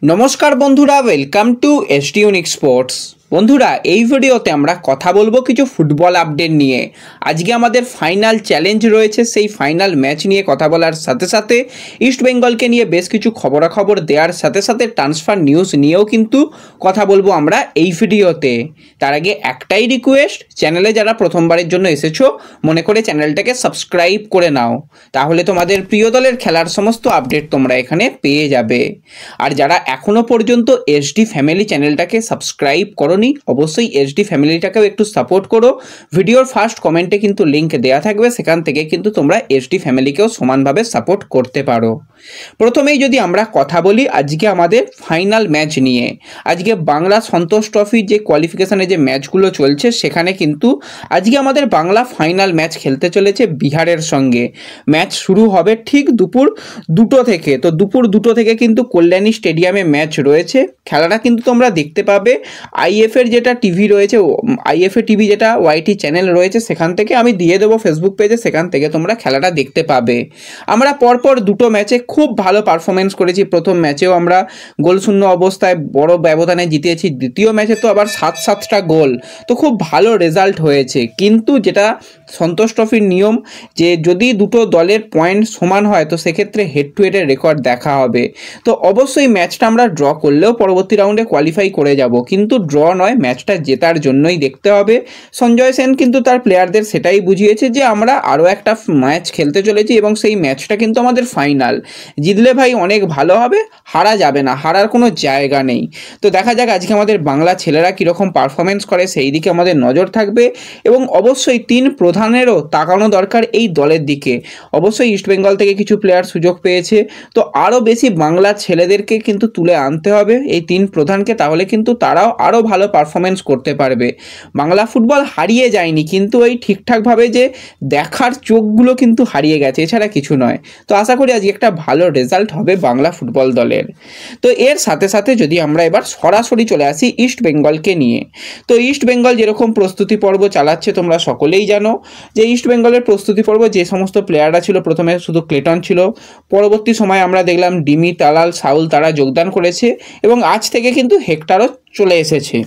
নমস্কার বন্ধুরা, welcome to ST unique sports. বন্ধুরা, এই ভিডিওতে আমরা কথা বলবো কিছু ফুটবল আপডেট নিয়ে। আজকে আমাদের ফাইনাল চ্যালেঞ্জ রয়েছে, সেই ফাইনাল ম্যাচ নিয়ে কথা বলার সাথে সাথে ইস্ট বেঙ্গলকে নিয়ে বেশ কিছু খবরাখবর দেওয়ার সাথে সাথে ট্রান্সফার নিউজ নিয়েও কিন্তু কথা বলবো আমরা এই ভিডিওতে। তার আগে একটাই রিকোয়েস্ট, চ্যানেলে যারা প্রথমবারের জন্য এসেছো মনে করে চ্যানেলটাকে সাবস্ক্রাইব করে নাও, তাহলে তোমাদের প্রিয় দলের খেলার সমস্ত আপডেট তোমরা এখানে পেয়ে যাবে। আর যারা এখনও পর্যন্ত এসডি ফ্যামিলি চ্যানেলটাকে সাবস্ক্রাইব করোনি, অবশ্যই এসডি ফ্যামিলিটাকেও একটু সাপোর্ট করো। ভিডিওর ফার্স্ট কমেন্টে কিন্তু লিঙ্ক দেওয়া থাকবে, সেখান থেকে কিন্তু তোমরা এসডি ফ্যামিলিকেও সমানভাবে সাপোর্ট করতে পারো। প্রথমেই যদি আমরা কথা বলি আজকে আমাদের ফাইনাল ম্যাচ নিয়ে, আজকে বাংলা সন্তোষ ট্রফির যে কোয়ালিফিকেশানে যে ম্যাচগুলো চলছে সেখানে কিন্তু আজকে আমাদের বাংলা ফাইনাল ম্যাচ খেলতে চলেছে বিহারের সঙ্গে। ম্যাচ শুরু হবে ঠিক দুপুর 2টো থেকে। তো দুপুর 2টো থেকে কিন্তু কল্যাণী স্টেডিয়ামে ম্যাচ রয়েছে। খেলাটা কিন্তু তোমরা দেখতে পাবে আইএফের যেটা টিভি রয়েছে, আইএফএ টিভি যেটা ওয়াইটি চ্যানেল রয়েছে, সেখান থেকে আমি দিয়ে দেবো ফেসবুক পেজে, সেখান থেকে তোমরা খেলাটা দেখতে পাবে। আমরা পরপর দুটো ম্যাচে খুব ভালো পারফরমেন্স করেছি। প্রথম ম্যাচেও আমরা গোলশূন্য অবস্থায় বড় ব্যবধানে জিতেছি, দ্বিতীয় ম্যাচে তো আবার 7-7টা গোল, তো খুব ভালো রেজাল্ট হয়েছে। কিন্তু যেটা সন্তোষ ট্রফির নিয়ম, যে যদি দুটো দলের পয়েন্ট সমান হয় তো সেক্ষেত্রে হেড টু হেডের রেকর্ড দেখা হবে। তো অবশ্যই ম্যাচটা আমরা ড্র করলেও পরবর্তী রাউন্ডে কোয়ালিফাই করে যাব, কিন্তু ড্র নয়, ম্যাচটা জেতার জন্যই দেখতে হবে। সঞ্জয় সেন কিন্তু তার প্লেয়ারদের সেটাই বুঝিয়েছে যে আমরা আরও একটা ম্যাচ খেলতে চলেছি এবং সেই ম্যাচটা কিন্তু আমাদের ফাইনাল। জিতলে ভাই অনেক ভালো হবে, হারা যাবে না, হারার কোনো জায়গা নেই। তো দেখা যাক আজকে আমাদের বাংলা ছেলেরা কীরকম পারফরমেন্স করে, সেই দিকে আমাদের নজর থাকবে। এবং অবশ্যই তিন প্রধানেরও তাকানো দরকার এই দলের দিকে। অবশ্যই ইস্টবেঙ্গল থেকে কিছু প্লেয়ার সুযোগ পেয়েছে, তো আরও বেশি বাংলা ছেলেদেরকে কিন্তু তুলে আনতে হবে এই তিন প্রধানকে, তাহলে কিন্তু তারাও আরও ভালো পারফরমেন্স করতে পারবে। বাংলা ফুটবল হারিয়ে যায়নি, কিন্তু ওই ঠিকঠাকভাবে যে দেখার চোখগুলো কিন্তু হারিয়ে গেছে, এছাড়া কিছু নয়। তো আশা করি আজকে একটা ভালো রেজাল্ট হবে বাংলা ফুটবল দলের। তো এর সাথে সাথে যদি আমরা এবার সরাসরি চলে আসি ইস্ট বেঙ্গলকে নিয়ে, তো ইস্ট বেঙ্গল যেরকম প্রস্তুতি পর্ব চালাচ্ছে তোমরা সকলেই জানো যে ইস্ট বেঙ্গলের প্রস্তুতি পর্ব যে সমস্ত প্লেয়াররা ছিল, প্রথমে শুধু ক্লেটন ছিল, পরবর্তী সময় আমরা দেখলাম ডিমি, তালাল, সাউল তারা যোগদান করেছে এবং আজ থেকে কিন্তু হেক্টরও চলে এসেছে।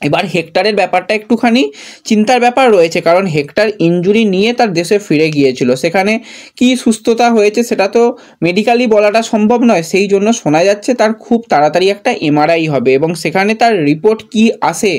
এবার হেক্টরের ব্যাপারটা একটুখানি চিন্তার ব্যাপার রয়েছে, কারণ হেক্টর ইনজুরি নিয়ে তার দেশে ফিরে গিয়েছিল। সেখানে কি সুস্থতা হয়েছে সেটা তো মেডিকেলি বলাটা সম্ভব নয়, সেই জন্য শোনা যাচ্ছে তার খুব তাড়াতাড়ি একটা এমআরআই হবে এবং সেখানে তার রিপোর্ট কি আসে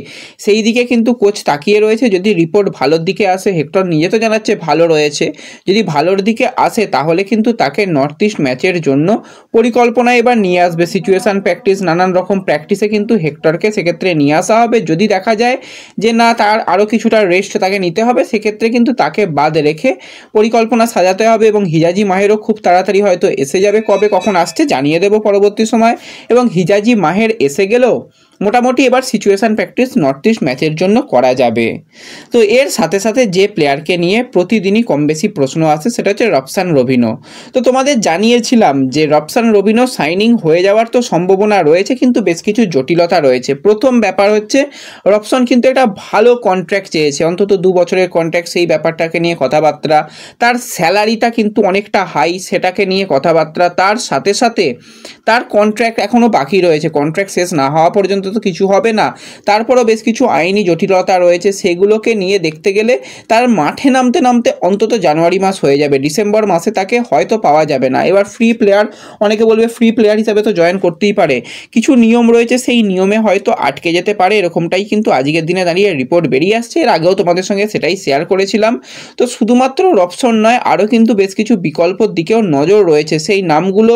সেই দিকে কিন্তু কোচ তাকিয়ে রয়েছে। যদি রিপোর্ট ভালোর দিকে আসে, হেক্টর নিজে তো জানাচ্ছে ভালো রয়েছে, যদি ভালোর দিকে আসে তাহলে কিন্তু তাকে নর্থ ইস্ট ম্যাচের জন্য পরিকল্পনা এবার নিয়ে আসবে। সিচুয়েশান প্র্যাকটিস, নানান রকম প্র্যাকটিসে কিন্তু হেক্টরকে সেক্ষেত্রে নিয়ে আসা হবে। যদি দেখা যায় যে না, তার আরও কিছুটা রেস্ট তাকে নিতে হবে, সেক্ষেত্রে কিন্তু তাকে বাদ রেখে পরিকল্পনা সাজাতে হবে। এবং হিজাজি মাহেরও খুব তাড়াতাড়ি হয়তো এসে যাবে, কবে কখন আসছে জানিয়ে দেবো পরবর্তী সময়। এবং হিজাজি মাহের এসে গেলেও মোটামুটি এবার সিচুয়েশান প্র্যাকটিস নর্থ ইস্ট ম্যাচের জন্য করা যাবে। তো এর সাথে সাথে যে প্লেয়ারকে নিয়ে প্রতিদিনই কম বেশি প্রশ্ন আসে সেটা হচ্ছে রবসান রবিনো। তো তোমাদের জানিয়েছিলাম যে রবসান রবিনো সাইনিং হয়ে যাওয়ার তো সম্ভাবনা রয়েছে, কিন্তু বেশ কিছু জটিলতা রয়েছে। প্রথম ব্যাপার হচ্ছে রবসান কিন্তু একটা ভালো কন্ট্রাক্ট চেয়েছে, অন্তত 2 বছরের কন্ট্রাক্ট, সেই ব্যাপারটাকে নিয়ে কথাবার্তা। তার স্যালারিটা কিন্তু অনেকটা হাই, সেটাকে নিয়ে কথাবার্তা। তার সাথে সাথে তার কন্ট্রাক্ট এখনও বাকি রয়েছে, কন্ট্রাক্ট শেষ না হওয়া পর্যন্ত তো কিছু হবে না। তারপরও বেশ কিছু আইনি জটিলতা রয়েছে, সেগুলোকে নিয়ে দেখতে গেলে তার মাঠে নামতে নামতে অন্তত জানুয়ারি মাস হয়ে যাবে, ডিসেম্বর মাসে তাকে হয়তো পাওয়া যাবে না। এবার ফ্রি প্লেয়ার, অনেকে বলবে ফ্রি প্লেয়ার হিসাবে তো জয়েন করতেই পারে, কিছু নিয়ম রয়েছে, সেই নিয়মে হয়তো আটকে যেতে পারে, এরকমটাই কিন্তু আজকের দিনে দাঁড়িয়ে রিপোর্ট বেরিয়ে আসছে। এর আগেও তোমাদের সঙ্গে সেটাই শেয়ার করেছিলাম। তো শুধুমাত্র রবসন নয়, আরও কিন্তু বেশ কিছু বিকল্পর দিকেও নজর রয়েছে, সেই নামগুলো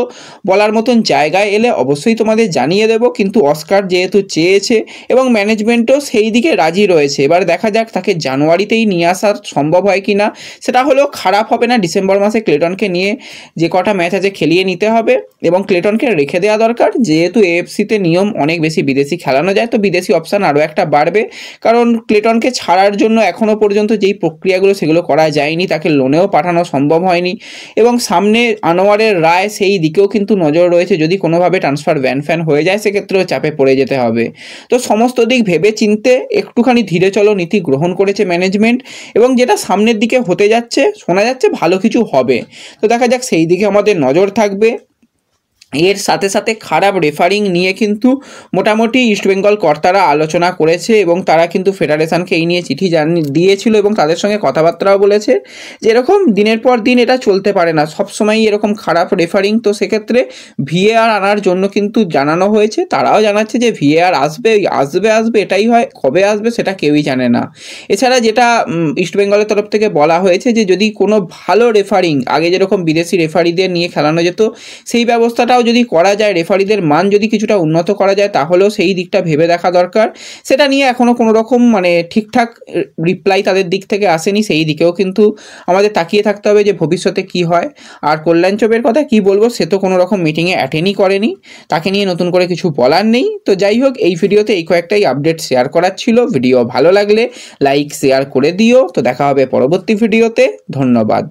বলার মতন জায়গায় এলে অবশ্যই তোমাদের জানিয়ে দেব। কিন্তু অস্কার যেহেতু চেয়েছে এবং ম্যানেজমেন্টও সেই দিকে রাজি রয়েছে, এবার দেখা যাক তাকে জানুয়ারিতেই নিয়ে আসা সম্ভব হয় কি না। সেটা হলেও খারাপ হবে না, ডিসেম্বর মাসে ক্লেটনকে নিয়ে যে কটা ম্যাচ আছে খেলিয়ে নিতে হবে এবং ক্লেটনকে রেখে দেওয়া দরকার। যেহেতু এএফসিতে নিয়ম অনেক বেশি বিদেশি খেলানো যায়, তো বিদেশি অপশান আরও একটা বাড়বে, কারণ ক্লেটনকে ছাড়ার জন্য এখনও পর্যন্ত যেই প্রক্রিয়াগুলো সেগুলো করা যায়নি, তাকে লোনেও পাঠানো সম্ভব হয়নি। এবং সামনে আনোয়ারের রায়, সেই দিকেও কিন্তু নজর রয়েছে, যদি কোনোভাবে ট্রান্সফার ব্যান ফ্যান হয়ে যায় সেক্ষেত্রেও চাপে পড়ে যেতে হবে। তো সমস্ত দিক ভেবে চিনতে একটুখানি ধীরে চলো নীতি গ্রহণ করেছে ম্যানেজমেন্ট, এবং যেটা সামনের দিকে হতে যাচ্ছে, শোনা যাচ্ছে ভালো কিছু হবে। তো দেখা যাক, সেই দিকে আমাদের নজর থাকবে। এর সাথে সাথে খারাপ রেফারিং নিয়ে কিন্তু মোটামুটি ইস্টবেঙ্গল কর্তারা আলোচনা করেছে এবং তারা কিন্তু ফেডারেশনকে এই নিয়ে চিঠি দিয়েছিল এবং তাদের সঙ্গে কথাবার্তাও বলেছে যে এরকম দিনের পর দিন এটা চলতে পারে না, সবসময়ই এরকম খারাপ রেফারিং। তো সেক্ষেত্রে ভিএআর আনার জন্য কিন্তু জানানো হয়েছে, তারাও জানাচ্ছে যে ভিএআর আসবে আসবে আসবে, এটাই হয়, কবে আসবে সেটা কেউই জানে না। এছাড়া যেটা ইস্টবেঙ্গলের তরফ থেকে বলা হয়েছে যে যদি কোনো ভালো রেফারিং, আগে যেরকম বিদেশি রেফারিদের নিয়ে খেলানো যেত সেই ব্যবস্থাটাও যদি করা যায়, রেফারিদের মান যদি কিছুটা উন্নত করা যায়, তাহলেও সেই দিকটা ভেবে দেখা দরকার। সেটা নিয়ে এখনও কোনো রকম ঠিকঠাক রিপ্লাই তাদের দিক থেকে আসেনি, সেই দিকেও কিন্তু আমাদের তাকিয়ে থাকতে হবে যে ভবিষ্যতে কি হয়। আর কল্যাণ চোপের কথা কি বলবো, সে তো কোনো রকম মিটিংয়ে অ্যাটেন্ডই করেনি, তাকে নিয়ে নতুন করে কিছু বলার নেই। তো যাই হোক, এই ভিডিওতে এই কয়েকটাই আপডেট শেয়ার করার ছিল। ভিডিও ভালো লাগলে লাইক শেয়ার করে দিও। তো দেখা হবে পরবর্তী ভিডিওতে, ধন্যবাদ।